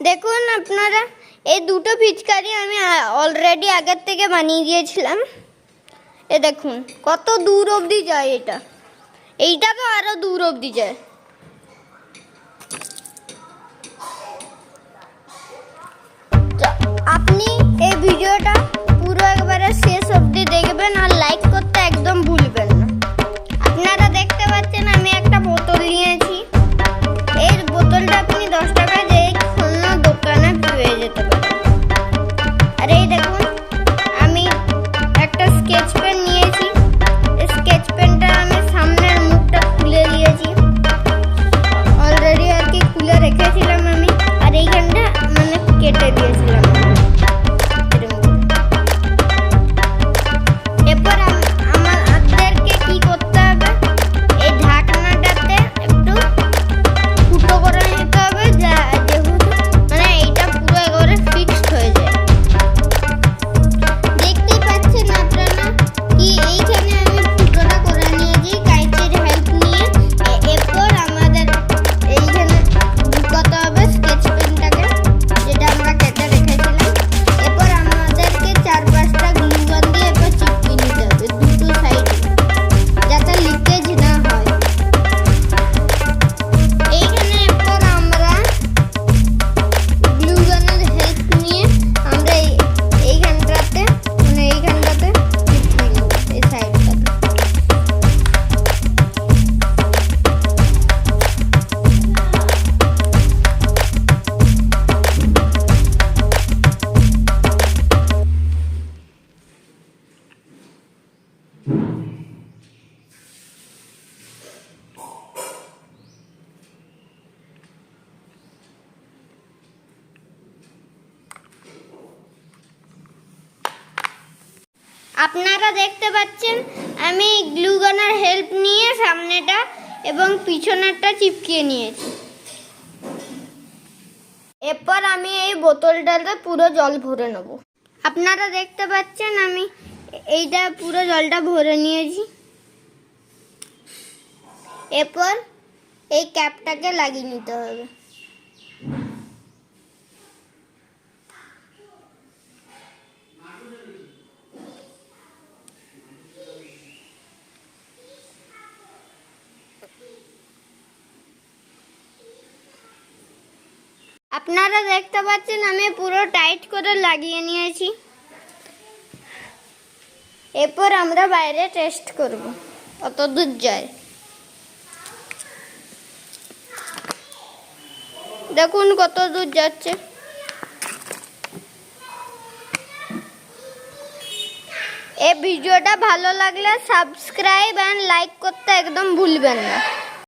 দেখুন আপনারা, এই দুটো পিচকারি আমি অলরেডি আগের থেকে বানিয়ে দিয়েছিলাম। এ দেখুন কত দূর অবধি যায় এটা, এইটা তো আরো দূর অবধি যায়। আপনি এই ভিডিওটা পুরো একবারে শেষ অবধি দেখবেন আর লাইক করতে একদম ভুলবেন না। আপনারা দেখতে পাচ্ছেন আমি একটা বোতল নিয়েছি। এই বোতলটা আপনি 10 টাকায় যে অন্য দোকানে পেয়ে যেতে পারেন। আর এই দেখুন আমি একটা স্কেচ পেন নিয়েছি। স্কেচ পেনটা আমি সামনের মুখটা খুলে দিয়েছি অলরেডি, আর কি খুলে রেখেছিলাম আমি। আর এইখানটা মানে কেটে দিয়েছিলাম। এরপর আমাদেরকে কি করতে হবে, এই ঢাকনাটাতে একটু ফুটো করে নিতে হবে, যেহেতু মানে এইটা পুরো একেবারে ফিক্সড হয়ে যায়। দেখতেই পাচ্ছেন আপনারা কি এইখানে আমি ফুটোটা করে নিয়েছি কাঁচির হেল্প নিয়ে। এরপর আমাদের এইখানে ঢুকাতে হবে স্কেচ পেনটাকে, যেটা আমরা কেটে রেখেছিলাম। এরপর আমাদেরকে 4-5টা গ্লু গান দিয়ে এরপর চিপকে নিতে হবে দুটো সাইডে, যাতে লিকেজ না হয়। এইখানে এরপর আমরা গ্লু গানের হেল্প নিয়ে আমরা এইখানটাতে চিপকে নেব, এই সাইডটাতে। আপনারা দেখতে পাচ্ছেন আমি গ্লু গানের হেল্প নিয়ে সামনেটা এবং পিছনেরটা চিপকিয়ে নিয়েছি। এরপর আমি এই বোতলটাতে পুরো জল ভরে নেব। আপনারা দেখতে পাচ্ছেন আমি এইটা পুরো জলটা ভরে নিয়েছি। এরপর এই ক্যাপটাকে লাগিয়ে নিতে হবে। আপনারা দেখতে পাচ্ছেন আমি পুরো টাইট করে লাগিয়ে নিয়েছি। এরপর আমরা বাইরে টেস্ট করব কত দূর যায়। দেখুন কত দূর যাচ্ছে। এই ভিডিওটা ভালো লাগলে সাবস্ক্রাইব এন্ড লাইক করতে একদম ভুলবেন না।